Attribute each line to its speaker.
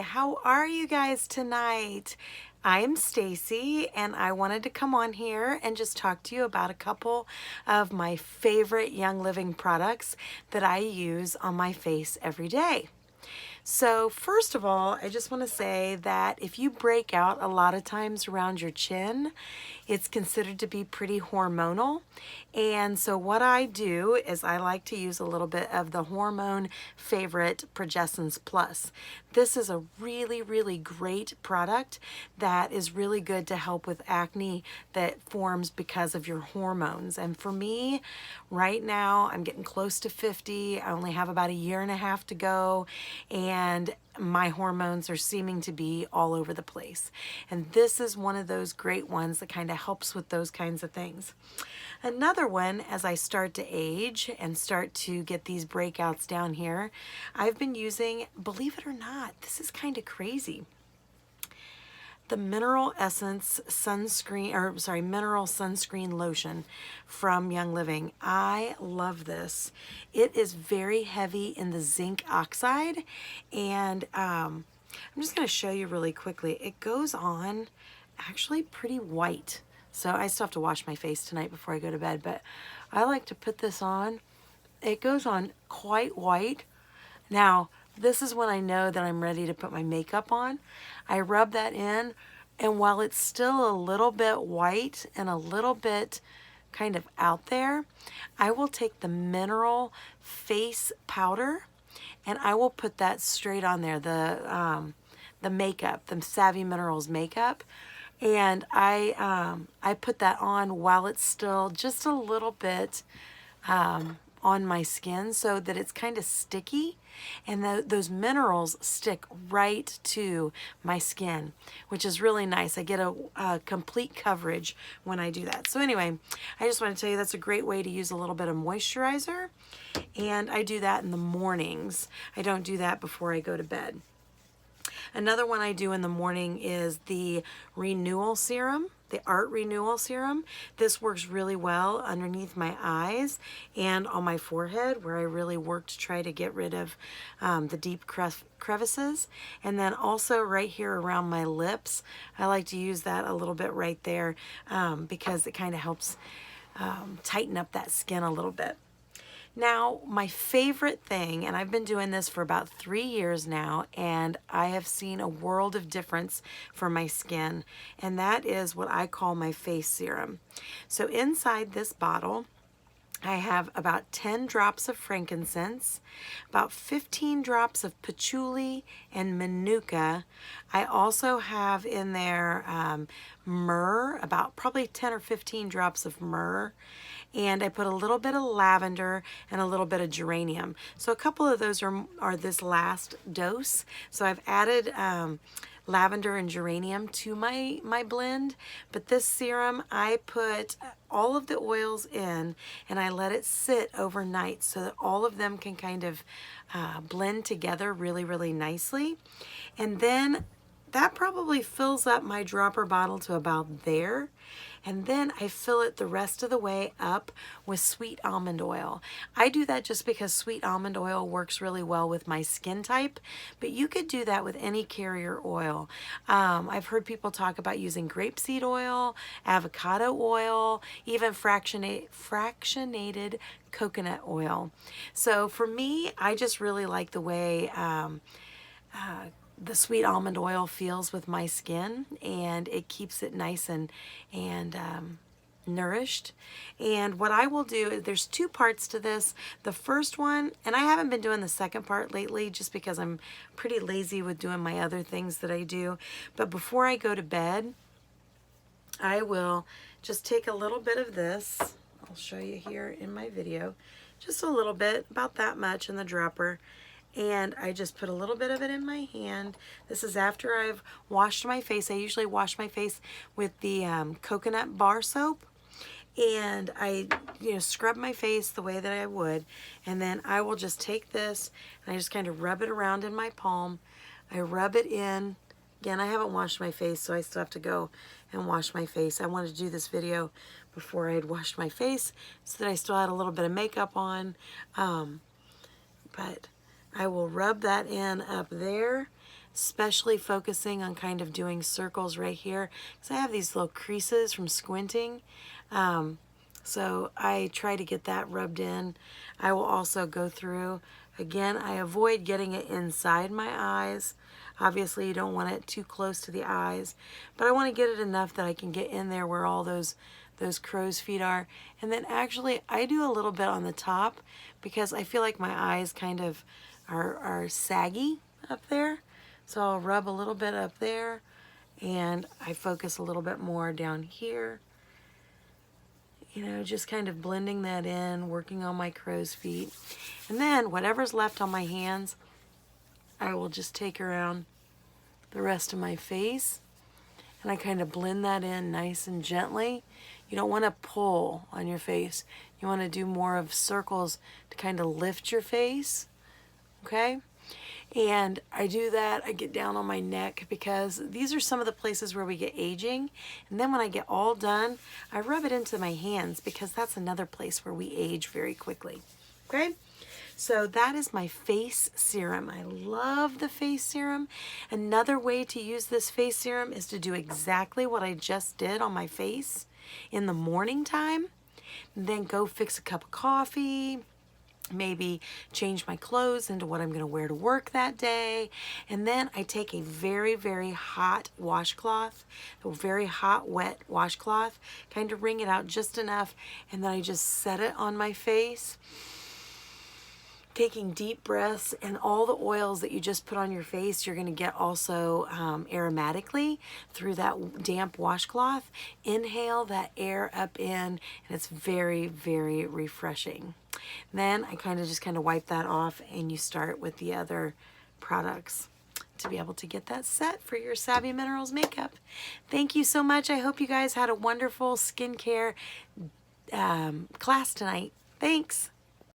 Speaker 1: how are you guys tonight? I'm Stacy and I wanted to come on here and just talk to you about a couple of my favorite Young Living products that I use on my face every day. So first of all, I just want to say that if you break out a lot of times around your chin, it's considered to be pretty hormonal. And so what I do is I like to use a little bit of the hormone favorite Progessence Plus. This is a really, really great product that is really good to help with acne that forms because of your hormones. And for me, right now, I'm getting close to 50. I only have about a year and a half to go. And my hormones are seeming to be all over the place. And this is one of those great ones that kind of helps with those kinds of things. Another one, as I start to age and start to get these breakouts down here, I've been using, believe it or not, this is kind of crazy, the Mineral Essence sunscreen, or sorry, Mineral Sunscreen Lotion from Young Living. I love this. It is very heavy in the zinc oxide, and I'm just going to show you really quickly. It goes on actually pretty white. So I still have to wash my face tonight before I go to bed, but I like to put this on. It goes on quite white. Now, this is when I know that I'm ready to put my makeup on. I rub that in, and while it's still a little bit white and a little bit kind of out there, I will take the mineral face powder and I will put that straight on there, the makeup, the Savvy Minerals makeup. And I put that on while it's still just a little bit on my skin so that it's kind of sticky, and those minerals stick right to my skin, which is really nice. I get a complete coverage when I do that. So anyway, I just want to tell you that's a great way to use a little bit of moisturizer, and I do that in the mornings. I don't do that before I go to bed. Another one I do in the morning is the Renewal Serum, the Art Renewal Serum. This works really well underneath my eyes and on my forehead, where I really work to try to get rid of the deep crevices. And then also right here around my lips, I like to use that a little bit right there because it kind of helps tighten up that skin a little bit. Now, my favorite thing, and I've been doing this for about 3 years now, and I have seen a world of difference for my skin, and that is what I call my face serum. So inside this bottle, I have about 10 drops of frankincense, about 15 drops of patchouli and manuka. I also have in there myrrh, about probably 10 or 15 drops of myrrh. And I put a little bit of lavender and a little bit of geranium. So a couple of those are this last dose. So I've added lavender and geranium to my blend, but this serum, I put all of the oils in and I let it sit overnight so that all of them can kind of blend together really, really nicely. And then that probably fills up my dropper bottle to about there. And then I fill it the rest of the way up with sweet almond oil. I do that just because sweet almond oil works really well with my skin type, but you could do that with any carrier oil. I've heard people talk about using grapeseed oil, avocado oil, even fractionated coconut oil. So for me, I just really like the way the sweet almond oil feels with my skin, and it keeps it nice and nourished. And what I will do, there's 2 parts to this. The first one, and I haven't been doing the second part lately just because I'm pretty lazy with doing my other things that I do, but before I go to bed, I will just take a little bit of this. I'll show you here in my video, just a little bit, about that much in the dropper. And I just put a little bit of it in my hand. This is after I've washed my face. I usually wash my face with the coconut bar soap. And I, scrub my face the way that I would. And then I will just take this and I just kind of rub it around in my palm. I rub it in. Again, I haven't washed my face, so I still have to go and wash my face. I wanted to do this video before I had washed my face so that I still had a little bit of makeup on. But I will rub that in up there, especially focusing on kind of doing circles right here because I have these little creases from squinting. So I try to get that rubbed in. I will also go through, again, I avoid getting it inside my eyes. Obviously, you don't want it too close to the eyes, but I want to get it enough that I can get in there where all those crow's feet are. And then actually, I do a little bit on the top because I feel like my eyes kind of are saggy up there. So I'll rub a little bit up there, and I focus a little bit more down here. You know, just kind of blending that in, working on my crow's feet. And then whatever's left on my hands, I will just take around the rest of my face, and I kind of blend that in nice and gently. You don't want to pull on your face. You want to do more of circles to kind of lift your face, okay? And I do that, I get down on my neck because these are some of the places where we get aging. And then when I get all done, I rub it into my hands because that's another place where we age very quickly, okay? So that is my face serum. I love the face serum. Another way to use this face serum is to do exactly what I just did on my face in the morning time. And then go fix a cup of coffee, maybe change my clothes into what I'm going to wear to work that day. And then I take a very, very hot washcloth, a very hot, wet washcloth, kind of wring it out just enough, and then I just set it on my face, taking deep breaths, and all the oils that you just put on your face, you're going to get also aromatically through that damp washcloth. Inhale that air up in, and it's very, very refreshing. Then I kind of wipe that off, and you start with the other products to be able to get that set for your Savvy Minerals makeup. Thank you so much. I hope you guys had a wonderful skincare class tonight. Thanks.